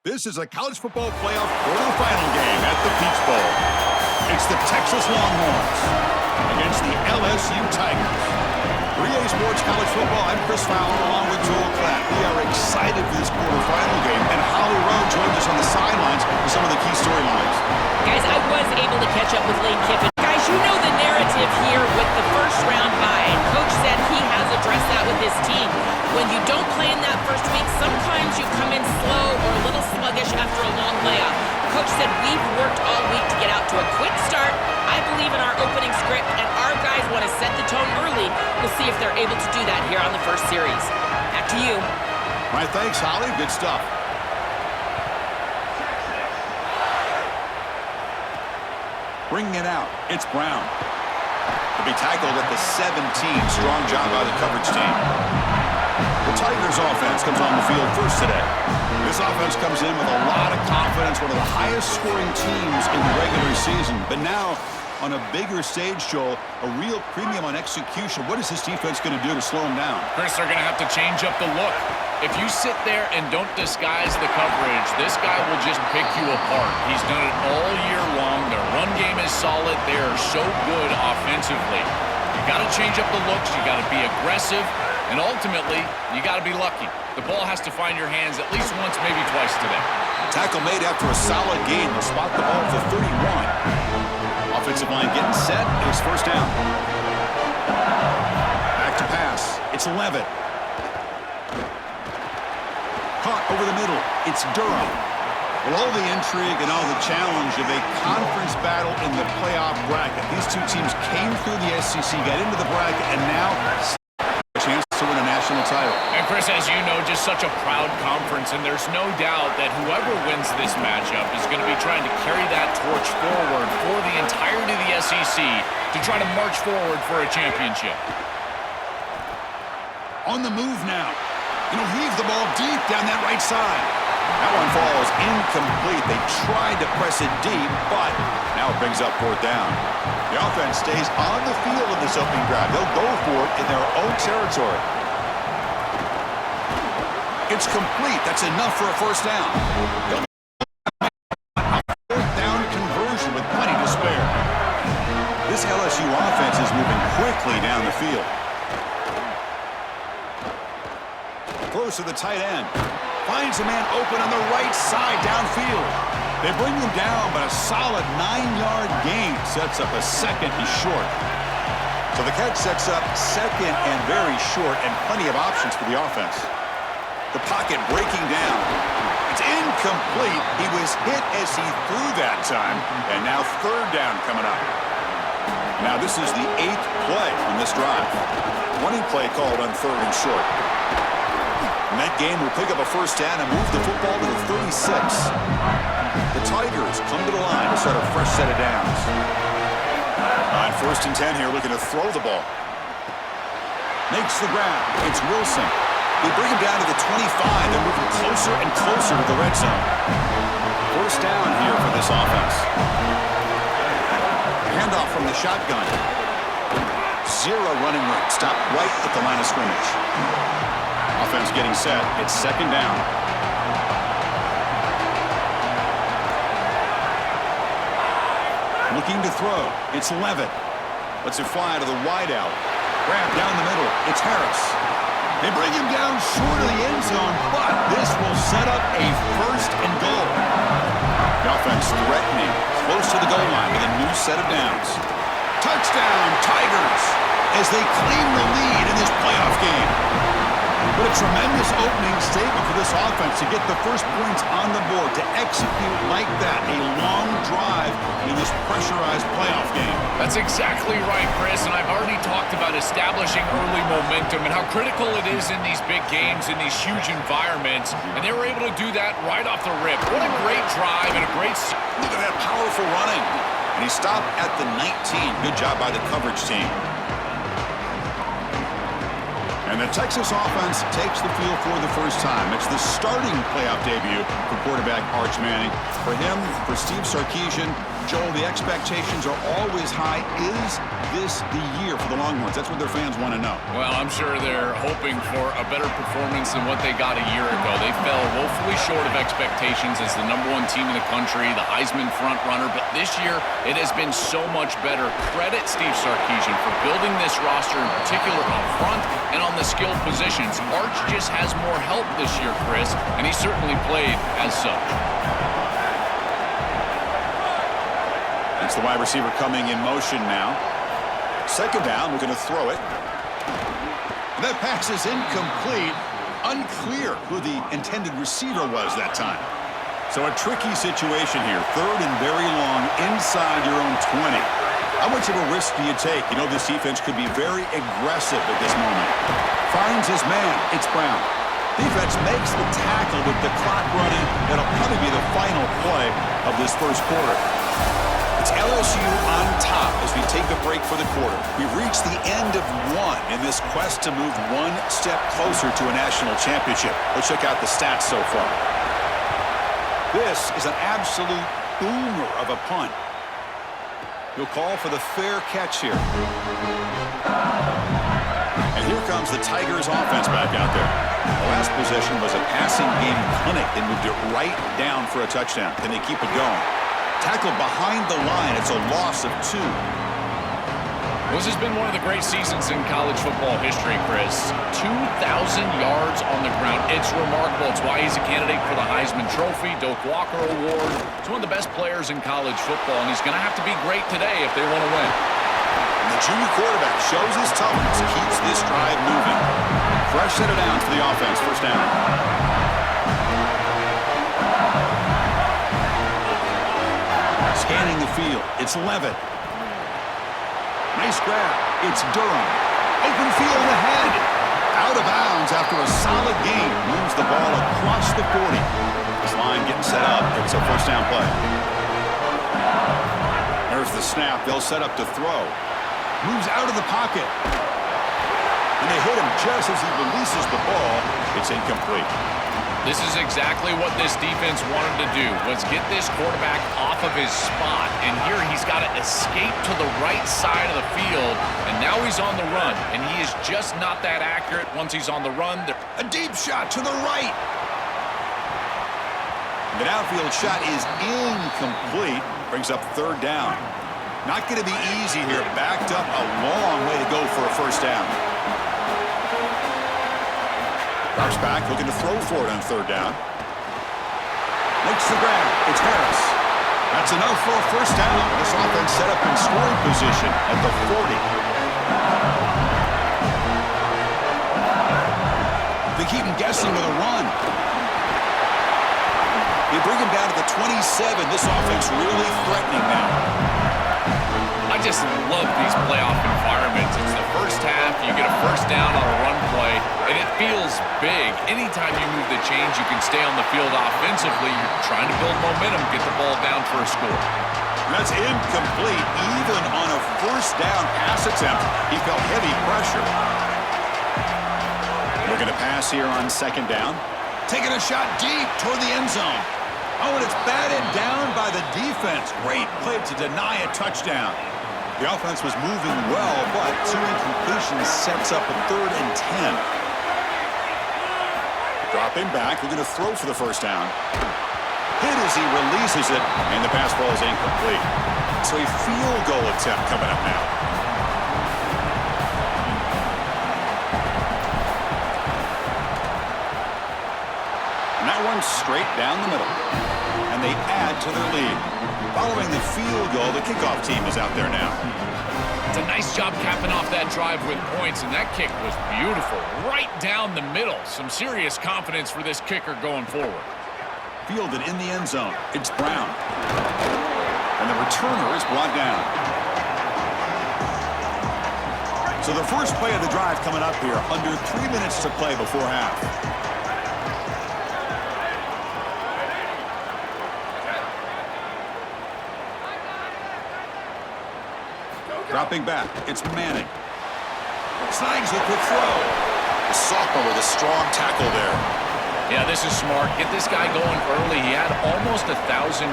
This is a college football playoff quarterfinal game at the Peach Bowl. It's the Texas Longhorns against the LSU Tigers. 3A Sports College Football, I'm Chris Fowler along with Joel Klatt. We are excited for this quarterfinal game, and Holly Rowe joined us on the sidelines for some of the key storylines. Guys, I was able to catch up with Lane Kiffin. Guys, you know the narrative here with the first round bye. Coach said he has addressed that with his team. When you don't play in that first week, sometimes you come in slow or a little sluggish after a long layoff. Coach said we've worked all week to get out to a quick start. I believe in our opening script, and our guys want to set the tone early. We'll see if they're able to do that here on the first series. Back to you. All right, thanks, Holly. Good stuff. Bringing it out, it's Brown. To be tackled at the 17. Strong job by the coverage team. The Tigers offense comes on the field first today. This offense comes in with a lot of confidence, one of the highest scoring teams in the regular season. But now, on a bigger stage, Joel, a real premium on execution. What is this defense going to do to slow them down? Chris, they're going to have to change up the look. If you sit there and don't disguise the coverage, this guy will just pick you apart. He's done it all year long. Their run game is solid. They are so good offensively. You got to change up the looks. You got to be aggressive. And ultimately, you got to be lucky. The ball has to find your hands at least once, maybe twice today. Tackle made after a solid gain. They'll spot the ball for 31. Offensive line getting set. It's first down. Back to pass. It's 11. Caught over the middle. It's Durham. Well, all the intrigue and all the challenge of a conference battle in the playoff bracket. These two teams came through the SEC, got into the bracket, and now a chance to win a national title. And Chris, as you know, just such a proud conference, and there's no doubt that whoever wins this matchup is going to be trying to carry that torch forward for the entirety of the SEC to try to march forward for a championship. On the move now. He'll heave the ball deep down that right side. That one falls incomplete. They tried to press it deep, but now it brings up fourth down. The offense stays on the field in this opening drive. They'll go for it in their own territory. It's complete. That's enough for a first down. Fourth down conversion with plenty to spare. This LSU offense is moving quickly down the field. Close to the tight end. Finds a man open on the right side downfield. They bring him down, but a solid 9-yard gain sets up a second and short. So the catch sets up second and very short, and plenty of options for the offense. The pocket breaking down. It's incomplete. He was hit as he threw that time, and now third down coming up. Now this is the 8th play on this drive. Running play called on third and short. And that game will pick up a first down and move the football to the 36. The Tigers come to the line to start a fresh set of downs. On first and 10 here, looking to throw the ball. Makes the grab. It's Wilson. They bring him down to the 25. They're moving closer and closer to the red zone. First down here for this offense. Handoff from the shotgun. Zero running room. Stop right at the line of scrimmage. Offense getting set. It's second down. Looking to throw. It's Levitt. Lets it fly to the wideout. Grab down the middle. It's Harris. They bring him down short of the end zone, but this will set up a first and goal. The offense threatening. Close to the goal line with a new set of downs. Touchdown, Tigers, as they claim the lead in this playoff game. But a tremendous opening statement for this offense to get the first points on the board, to execute like that, a long drive in this pressurized playoff game. That's exactly right, Chris, and I've already talked about establishing early momentum and how critical it is in these big games, in these huge environments, and they were able to do that right off the rip. What a great drive and a great... Look at that powerful running. And he stopped at the 19. Good job by the coverage team. And the Texas offense takes the field for the first time. It's the starting playoff debut for quarterback Arch Manning. For him, for Steve Sarkisian, Joel, the expectations are always high. Is this the year for the Longhorns? That's what their fans want to know. Well, I'm sure they're hoping for a better performance than what they got a year ago. They fell woefully short of expectations as the #1 team in the country, the Heisman front runner. But this year, it has been so much better. Credit Steve Sarkisian for building this roster, in particular up front and on the skilled positions. Arch just has more help this year, Chris, and he certainly played as such. It's the wide receiver coming in motion now. Second down, we're going to throw it. And that pass is incomplete. Unclear who the intended receiver was that time. So a tricky situation here. Third and very long inside your own 20. How much of a risk do you take? You know this defense could be very aggressive at this moment. Finds his man. It's Brown. Defense makes the tackle with the clock running. That'll probably be the final play of this first quarter. It's LSU on top as we take a break for the quarter. We've reached the end of one in this quest to move one step closer to a national championship. Let's check out the stats so far. This is an absolute boomer of a punt. He'll call for the fair catch here. And here comes the Tigers offense back out there. The last possession was a passing game clinic. They moved it right down for a touchdown. Then they keep it going. Tackled behind the line. It's a loss of 2. This has been one of the great seasons in college football history, Chris. 2,000 yards on the ground. It's remarkable. It's why he's a candidate for the Heisman Trophy, Doak Walker Award. He's one of the best players in college football, and he's going to have to be great today if they want to win. And the junior quarterback shows his toughness, keeps this drive moving. Fresh set of downs for the offense. First down. Scanning the field. It's Levitt. Nice grab. It's Durham. Open field ahead. Out of bounds after a solid gain. Moves the ball across the 40. This line getting set up. It's a first down play. There's the snap. They'll set up to throw. Moves out of the pocket. And they hit him just as he releases the ball. It's incomplete. This is exactly what this defense wanted to do, was get this quarterback off of his spot. And here he's got to escape to the right side of the field, and now he's on the run. And he is just not that accurate once he's on the run. A deep shot to the right. The downfield shot is incomplete. Brings up third down. Not going to be easy here. Backed up a long way to go for a first down. Drops back, looking to throw for it on third down. Makes the grab. It's Harris. That's enough for a first down. This offense set up in scoring position at the 40. They keep him guessing with a run. They bring him down to the 27. This offense really threatening now. I just love these playoff environments. It's the first half, you get a first down on a run play, and it feels big. Anytime you move the chains, you can stay on the field offensively. You're trying to build momentum, get the ball down for a score. That's incomplete. Even on a first down pass attempt, he felt heavy pressure. We're going to pass here on second down. Taking a shot deep toward the end zone. Oh, and it's batted down by the defense. Great play to deny a touchdown. The offense was moving well, but 2 incompletions sets up a 3rd and 10. Dropping back, we're going to throw for the first down. Hit as he releases it, and the pass ball is incomplete. So a field goal attempt coming up now. And that one's straight down the middle. And they add to their lead. Following the field goal, the kickoff team is out there now. It's a nice job capping off that drive with points, and that kick was beautiful. Right down the middle. Some serious confidence for this kicker going forward. Fielded in the end zone. It's Brown. And the returner is brought down. So the first play of the drive coming up here. Under 3 minutes to play before half. Dropping back, it's Manning. Snags the quick throw. The sophomore with a strong tackle there. Yeah, this is smart. Get this guy going early. He had almost 1,000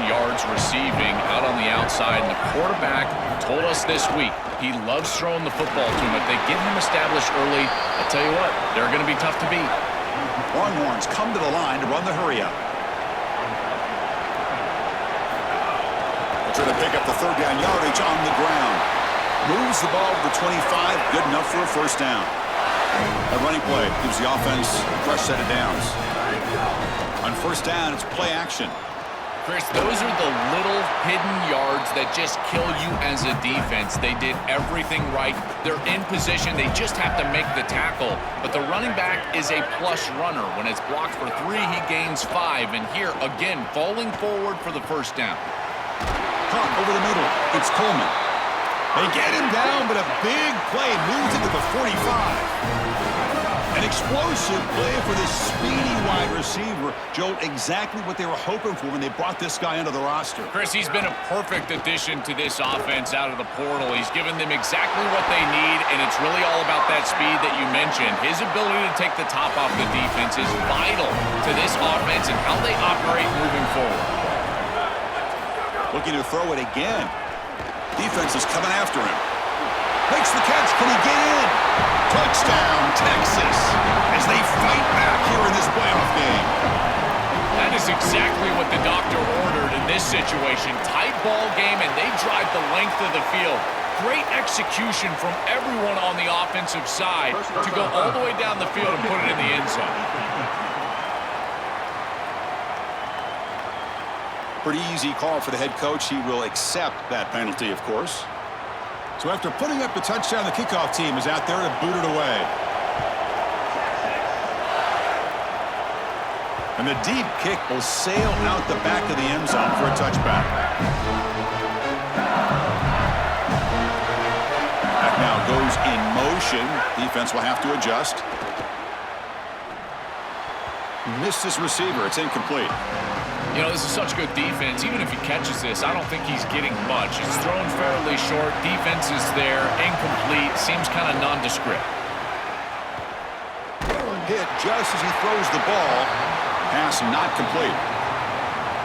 yards receiving out on the outside, and the quarterback told us this week he loves throwing the football to him. If they get him established early, I tell you what, they're going to be tough to beat. Longhorns come to the line to run the hurry up. Trying to pick up the third down yardage on the ground. Moves the ball to the 25, good enough for a first down. That running play gives the offense a fresh set of downs. On first down, it's play action. Chris, those are the little hidden yards that just kill you as a defense. They did everything right. They're in position. They just have to make the tackle. But the running back is a plus runner. When it's blocked for 3, he gains 5. And here, again, falling forward for the first down. Caught over the middle. It's Coleman. They get him down, but a big play moves into the 45. An explosive play for this speedy wide receiver. Joe, exactly what they were hoping for when they brought this guy into the roster. Chris, he's been a perfect addition to this offense out of the portal. He's given them exactly what they need, and it's really all about that speed that you mentioned. His ability to take the top off the defense is vital to this offense and how they operate moving forward. Looking to throw it again. Defense is coming after him. Makes the catch. Can he get in? Touchdown, Texas, as they fight back here in this playoff game. That is exactly what the doctor ordered in this situation. Tight ball game, and they drive the length of the field. Great execution from everyone on the offensive side to go all the way down the field and put it in the end zone. Pretty easy call for the head coach. He will accept that penalty, of course. So after putting up the touchdown, the kickoff team is out there to boot it away. And the deep kick will sail out the back of the end zone for a touchback. Back now goes in motion. Defense will have to adjust. Missed his receiver. It's incomplete. You know, this is such good defense. Even if he catches this, I don't think he's getting much. It's thrown fairly short. Defense is there. Incomplete. Seems kind of nondescript. Hit just as he throws the ball. Pass not complete.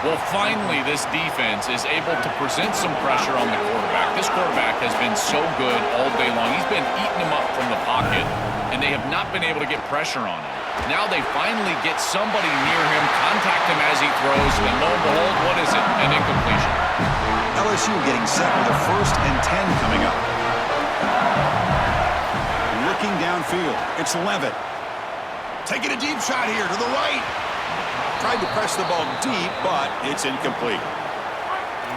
Well, finally, this defense is able to present some pressure on the quarterback. This quarterback has been so good all day long. He's been eating them up from the pocket, and they have not been able to get pressure on him. Now they finally get somebody near him, contact him as he throws, and lo and behold, what is it? An incompletion. LSU getting set with a 1st and 10 coming up. Looking downfield, it's Levitt. Taking a deep shot here to the right. Tried to press the ball deep, but it's incomplete.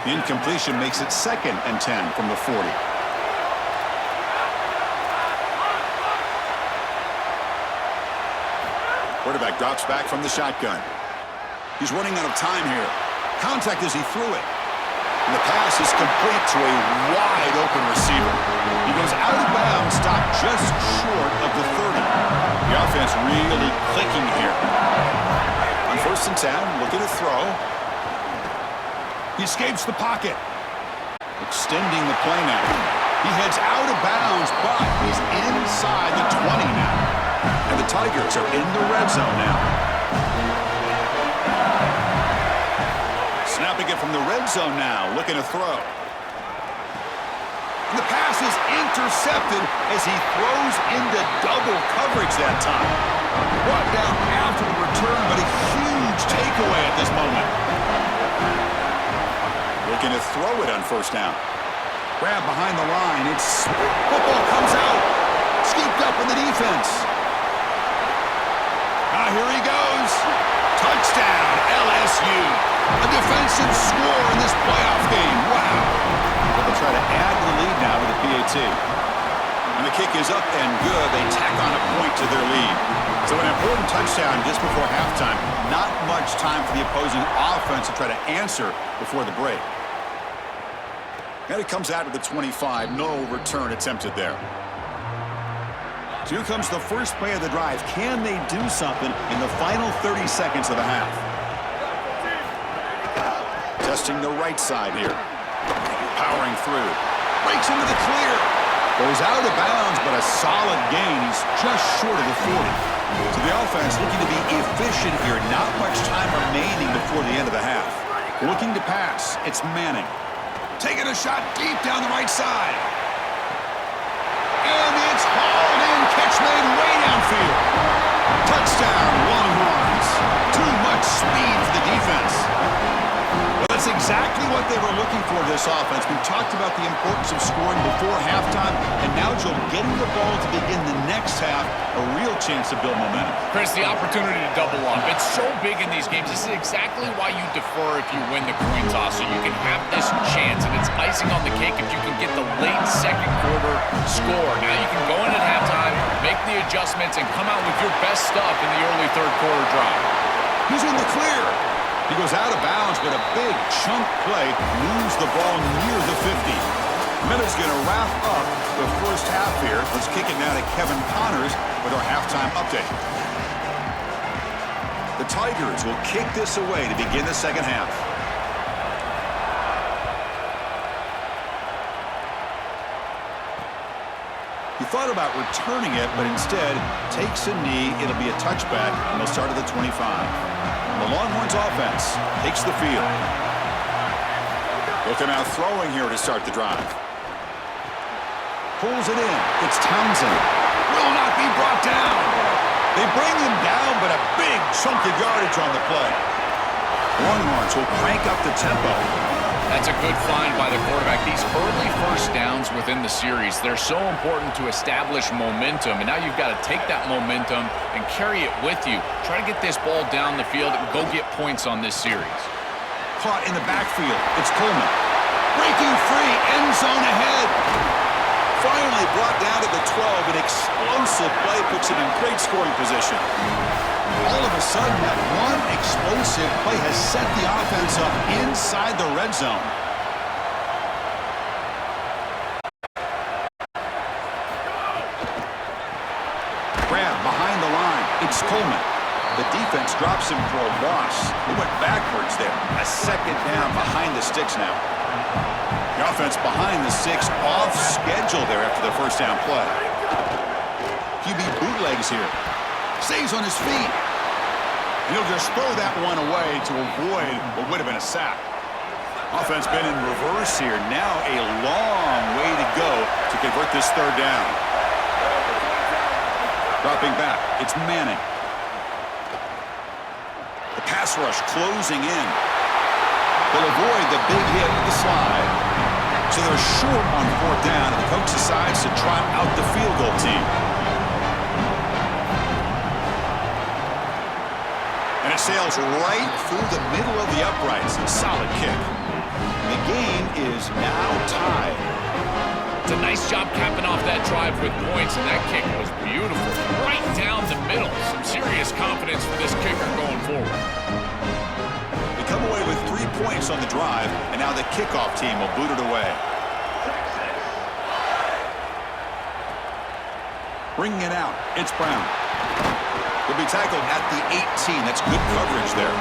The incompletion makes it 2nd and 10 from the 40. Quarterback drops back from the shotgun. He's running out of time here. Contact as he threw it. And the pass is complete to a wide open receiver. He goes out of bounds, stopped just short of the 30. The offense really clicking here. On 1st and 10, looking to throw. He escapes the pocket. Extending the play now. He heads out of bounds, but he's inside the 20 now. And the Tigers are in the red zone now. Snapping it from the red zone now, looking to throw. And the pass is intercepted as he throws into double coverage that time. Brought down after the return, but a huge takeaway at this moment. Looking to throw it on 1st down. Grab behind the line. It's football comes out. Scooped up in the defense. Here he goes. Touchdown, LSU. A defensive score in this playoff game. Wow. They'll try to add to the lead now with the PAT. And the kick is up and good. They tack on a point to their lead. So an important touchdown just before halftime. Not much time for the opposing offense to try to answer before the break. And it comes out to the 25. No return attempted there. So here comes the first play of the drive. Can they do something in the final 30 seconds of the half? Testing the right side here. Powering through. Breaks into the clear. Goes out of bounds, but a solid gain. He's just short of the 40. So the offense looking to be efficient here. Not much time remaining before the end of the half. Looking to pass. It's Manning. Taking a shot deep down the right side. And it's hauled in. Catch made way downfield. Touchdown, Longhorns. Too much speed for the defense. Well, that's exactly what they were looking for this offense. We talked about the importance of scoring before halftime, and now, Joe, getting the ball to begin the next half, a real chance to build momentum. Chris, the opportunity to double up. It's so big in these games. This is exactly why you defer if you win the coin toss, so you can have this chance, and it's icing on the cake if you can get the late second quarter score. Now you can go in at halftime, make the adjustments, and come out with your best stuff in the early third quarter drive. He's in the clear. He goes out of bounds, but a big chunk play moves the ball near the 50. Miller's going to wrap up the first half here. Let's kick it now to Kevin Connors with our halftime update. The Tigers will kick this away to begin the second half. He thought about returning it, but instead takes a knee. It'll be a touchback, and they'll start at the 25. The Longhorns offense takes the field. Looking out throwing here to start the drive. Pulls it in. It's Townsend. Will not be brought down. They bring him down, but a big chunk of yardage on the play. Longhorns will crank up the tempo. That's a good find by the quarterback. These early first downs within the series, they're so important to establish momentum. And now you've got to take that momentum and carry it with you. Try to get this ball down the field and go get points on this series. Caught in the backfield. It's Coleman. Breaking free. End zone ahead. Finally brought down to the 12. An explosive play puts him in great scoring position. All of a sudden, that one explosive play has set the offense up inside the red zone. Grab behind the line. It's Coleman. The defense drops him for a loss. He went backwards there. A second down behind the sticks now. The offense behind the sticks, off schedule there after the first down play. QB bootlegs here. Stays on his feet. And he'll just throw that one away to avoid what would have been a sack. Offense been in reverse here. Now a long way to go to convert this third down. Dropping back, it's Manning. The pass rush closing in. They'll avoid the big hit with the slide. So they're short on fourth down, and the coach decides to trot out the field goal team. And it sails right through the middle of the uprights. A solid kick. The game is now tied. It's a nice job capping off that drive with points, and that kick was beautiful. Right down the middle. Some serious confidence for this kicker going forward. They come away with 3 points on the drive, and now the kickoff team will boot it away. Bringing it out, it's Brown. He'll be tackled at the 18. That's good coverage there.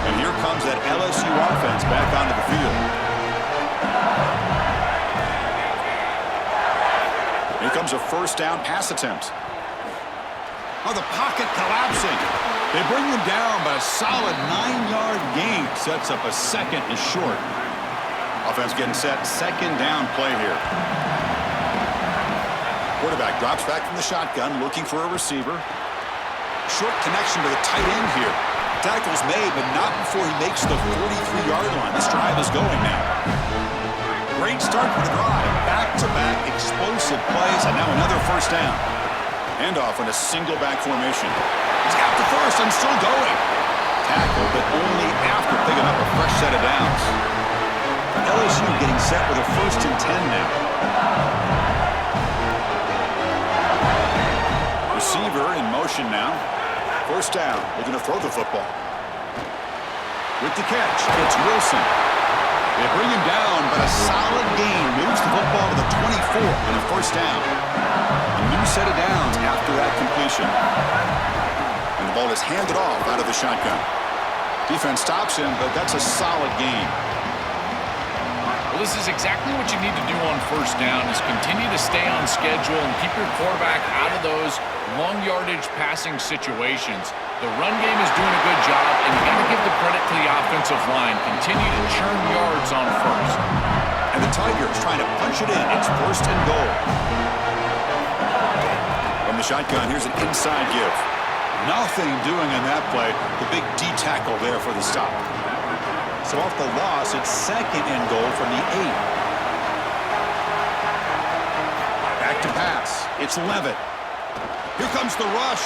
And here comes that LSU offense back onto the field. Here comes a first down pass attempt. Oh, the pocket collapsing. They bring him down, but a solid 9-yard gain sets up a second and short. Offense getting set. Second down play here. Quarterback drops back from the shotgun, looking for a receiver. Short connection to the tight end here. Tackle's made, but not before he makes the 43-yard line. This drive is going now. Great start for the drive. Back-to-back explosive plays, and now another first down. Handoff in a single back formation. He's got the first and still going. Tackle, but only after picking up a fresh set of downs. LSU getting set with a 1st and 10 now. Receiver in motion now. First down. Looking to throw the football. With the catch, it's Wilson. They bring him down, but a solid gain moves the football to the 24 and a first down. A new set of downs after that completion. And the ball is handed off out of the shotgun. Defense stops him, but that's a solid gain. A this is exactly what you need to do on first down is continue to stay on schedule and keep your quarterback out of those long yardage passing situations. The run game is doing a good job, and you got to give the credit to the offensive line. Continue to churn yards on first. And the Tigers trying to punch it in. It's first and goal. From the shotgun, here's an inside give. Nothing doing on that play. The big D tackle there for the stop. So off the loss, it's second and goal from the 8. Back to pass. It's Levitt. Here comes the rush.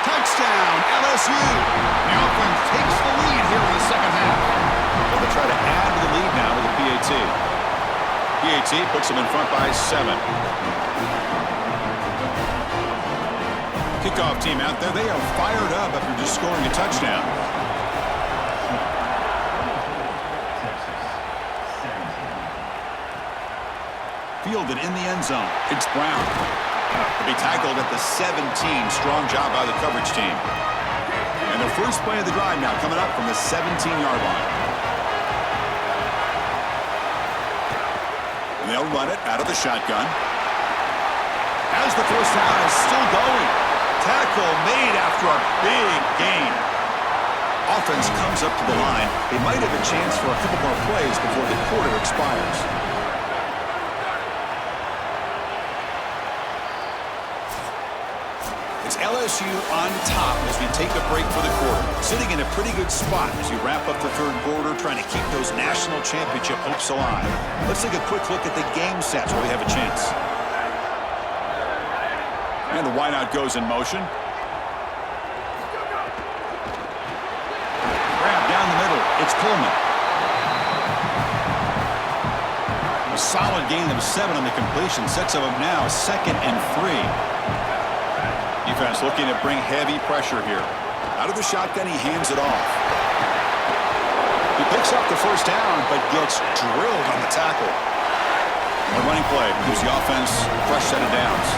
Touchdown, LSU. The offense takes the lead here in the second half. Well, they try to add to the lead now with a PAT. PAT puts them in front by 7. Kickoff team out there. They are fired up after just scoring a touchdown. Fielded in the end zone. It's Brown. To be tackled at the 17. Strong job by the coverage team. And the first play of the drive now coming up from the 17-yard line. And they'll run it out of the shotgun. As the first down is still going. Tackle made after a big gain. Offense comes up to the line. They might have a chance for a couple more plays before the quarter expires. It's LSU on top as we take a break for the quarter. Sitting in a pretty good spot as we wrap up the third quarter, trying to keep those national championship hopes alive. Let's take a quick look at the game sets where we have a chance. And the wideout goes in motion. Grab down the middle. It's Coleman. A solid gain of 7 on the completion. Sets them up now 2nd and 3. Defense looking to bring heavy pressure here. Out of the shotgun, he hands it off. He picks up the first down, but gets drilled on the tackle. A running play gives the offense a fresh set of downs.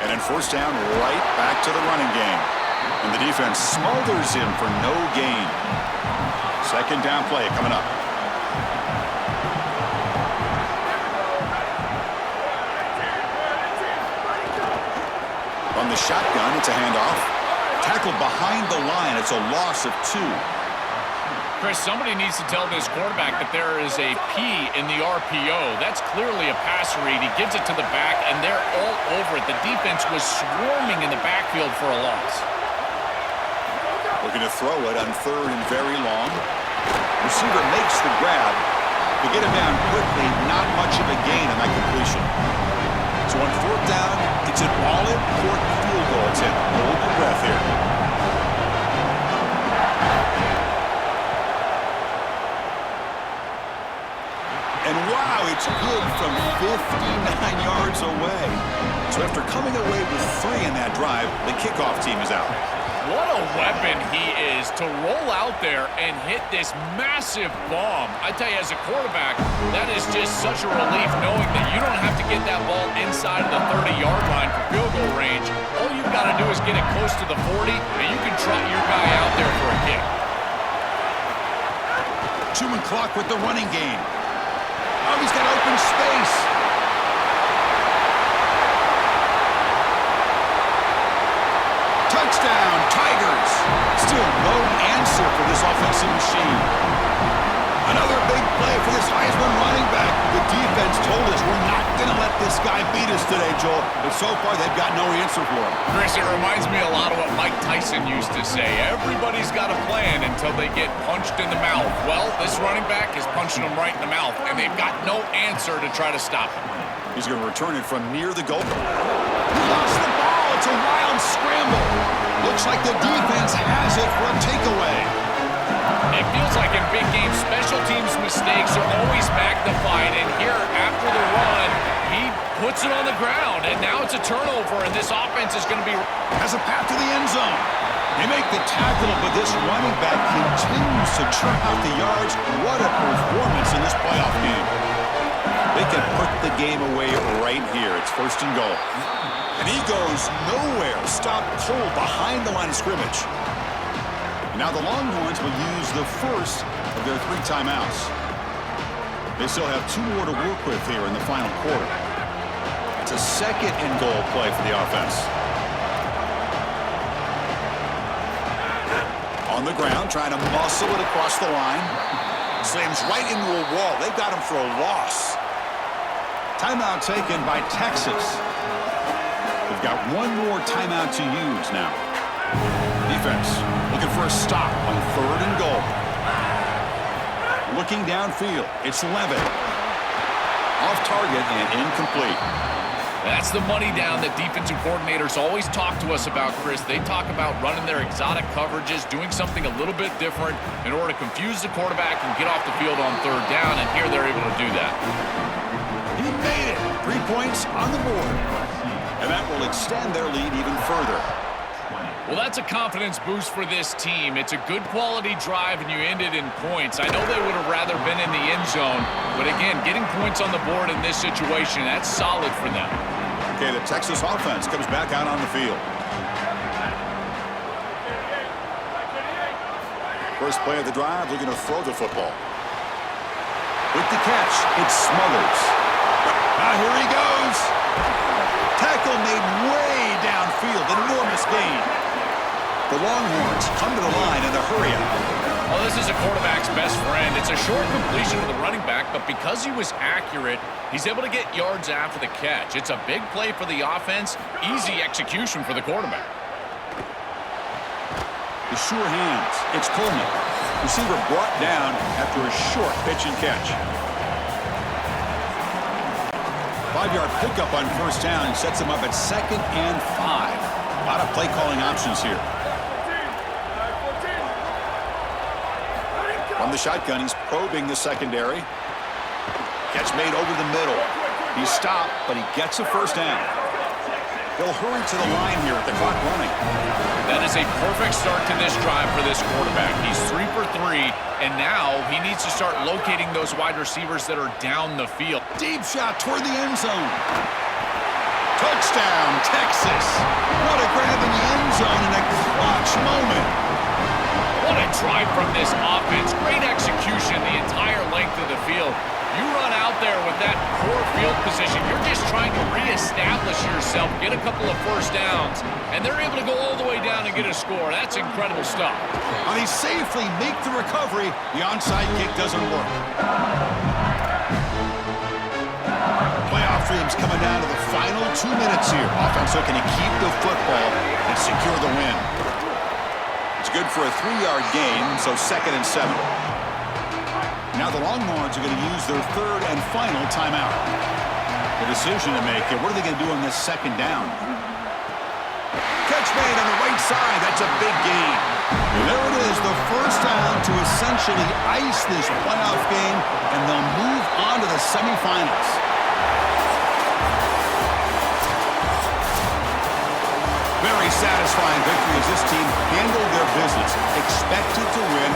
And then first down, right back to the running game. And the defense smothers him for no gain. Second down play coming up. From the shotgun, it's a handoff. Tackled behind the line. It's a loss of 2. Chris, somebody needs to tell this quarterback that there is a P in the RPO. That's clearly a pass read. He gives it to the back, and they're all over it. The defense was swarming in the backfield for a loss. Looking to throw it on 3rd and very long. Receiver makes the grab. To get him down quickly, not much of a gain on that completion. So on 4th down, it's an all-important field goal attempt. Hold your breath here. And wow, it's good from 59 yards away. So after coming away with 3 in that drive, the kickoff team is out. What a weapon he is to roll out there and hit this massive bomb. I tell you, as a quarterback, that is just such a relief knowing that you don't have to get that ball inside of the 30-yard line for field goal range. All you've got to do is get it close to the 40, and you can trot your guy out there for a kick. 2-man clock with the running game. Oh, he's got open space. Touchdown, Tigers. Still no answer for this offensive machine. Another big play for this Heisman running back. The defense told us we're not going to let this guy beat us today, Joel. But so far, they've got no answer for him. Chris, it reminds me a lot of what Mike Tyson used to say. Everybody's got a plan until they get punched in the mouth. Well, this running back is punching them right in the mouth, and they've got no answer to try to stop him. He's going to return it from near the goal. He lost the ball. It's a wild scramble. Looks like the defense has it for a takeaway. It feels like in big games, special teams mistakes are always magnified. And here, after the run, he puts it on the ground. And now it's a turnover, and this offense is going to be... Has a path to the end zone. They make the tackle, but this running back continues to churn out the yards. What a performance in this playoff game. They can put the game away right here. It's 1st and goal. And he goes nowhere. Stopped cold behind the line of scrimmage. Now the Longhorns will use the first of their 3 timeouts. They still have 2 more to work with here in the final quarter. It's a 2nd and goal play for the offense. On the ground, trying to muscle it across the line. Slams right into a wall. They've got him for a loss. Timeout taken by Texas. They've got 1 more timeout to use now. Defense looking for a stop on 3rd and goal. Looking downfield. It's Levitt. Off target and incomplete. That's the money down that defensive coordinators always talk to us about, Chris. They talk about running their exotic coverages, doing something a little bit different in order to confuse the quarterback and get off the field on 3rd down, and here they're able to do that. He made it. 3 points on the board. And that will extend their lead even further. Well, that's a confidence boost for this team. It's a good quality drive, and you ended in points. I know they would have rather been in the end zone, but again, getting points on the board in this situation, that's solid for them. Okay, the Texas offense comes back out on the field. First play of the drive, looking to throw the football. With the catch, it's Smothers. Now here he goes. Tackle made way downfield, enormous gain. The Longhorns come to the line in a hurry-up. Well, this is a quarterback's best friend. It's a short completion to the running back, but because he was accurate, he's able to get yards after the catch. It's a big play for the offense, easy execution for the quarterback. The sure hands. It's Coleman. Receiver brought down after a short pitch and catch. 5-yard pickup on 1st down sets him up at 2nd and 5. A lot of play calling options here. From the shotgun, he's probing the secondary. Catch made over the middle. He's stopped, but he gets a 1st down. They'll hurry to the line here with the clock running. That is a perfect start to this drive for this quarterback. He's 3 for 3, and now he needs to start locating those wide receivers that are down the field. Deep shot toward the end zone. Touchdown, Texas. What a grab in the end zone in a clutch moment. What a drive from this offense. Great execution the entire length of the field. You run out there with that poor field position, you're just trying to reestablish yourself, get a couple of 1st downs, and they're able to go all the way down and get a score. That's incredible stuff. And they safely make the recovery. The onside kick doesn't work. Playoff dreams coming down to the final 2 minutes here. Offense looking to keep the football and secure the win. It's good for a 3-yard gain, so 2nd and 7. Now the Longhorns are going to use their 3rd and final timeout. The decision to make here, what are they going to do on this 2nd down? Catch made on the right side. That's a big gain. And there it is, the 1st down to essentially ice this playoff game, and they'll move on to the semifinals. Very satisfying victory as this team handled their business, expected to win,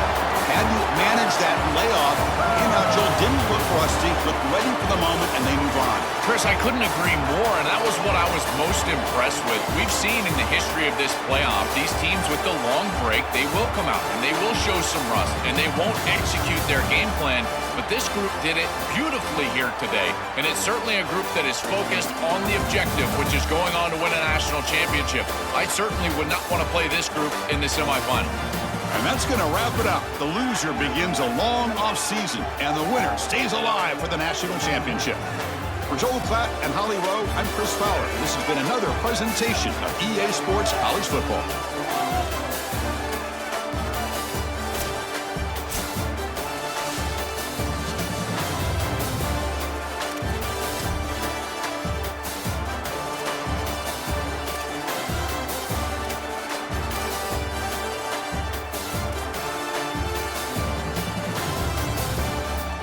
had to manage that layoff, and now Joel didn't look rusty, looked ready for the moment, and they move on. Chris, I couldn't agree more, and that was what I was most impressed with. We've seen in the history of this playoff, these teams with the long break, they will come out, and they will show some rust, and they won't execute their game plan, but this group did it beautifully here today, and it's certainly a group that is focused on the objective, which is going on to win a national championship. I certainly would not want to play this group in the semifinal. And that's going to wrap it up. The loser begins a long offseason, and the winner stays alive for the national championship. For Joel Klatt and Holly Rowe, I'm Chris Fowler. This has been another presentation of EA Sports College Football.